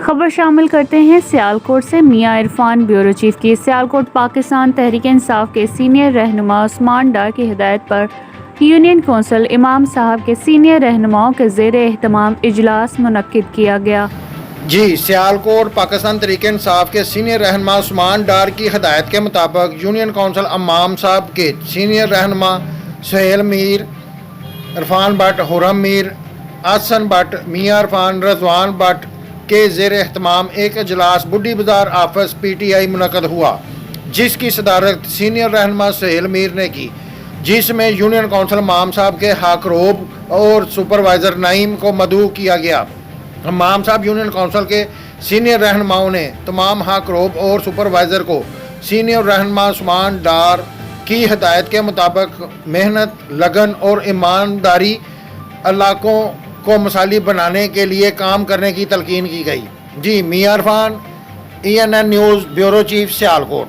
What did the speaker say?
خبر شامل کرتے ہیں سیالکوٹ سے۔ میاں عرفان بیورو چیف کی سیالکوٹ پاکستان تحریک انصاف کے سینئر رہنما عثمان ڈار کی ہدایت پر یونین کونسل امام صاحب کے سینئر رہنماؤں کے زیر اہتمام اجلاس منعقد کیا گیا۔ جی، سیالکوٹ پاکستان تحریک انصاف کے سینئر رہنما عثمان ڈار کی ہدایت کے مطابق یونین کونسل امام صاحب کے سینئر رہنما سہیل میر، عرفان بٹ، حرم میر، احسن بٹ، میاں عرفان، رضوان بٹ کے زیر اہتمام ایک اجلاس بڈھی بازار آفس پی ٹی آئی منعقد ہوا، جس کی صدارت سینئر رہنما سہیل میر نے کی، جس میں یونین کونسل امام صاحب کے حق روب اور سپروائزر نعیم کو مدعو کیا گیا۔ امام صاحب یونین کونسل کے سینئر رہنماؤں نے تمام حق روب اور سپروائزر کو سینئر رہنما عثمان ڈار کی ہدایت کے مطابق محنت، لگن اور ایمانداری علاقوں کو مثالی بنانے کے لیے کام کرنے کی تلقین کی گئی۔ جی، میاں Irfan, ENN news bureau chief, Sialkot.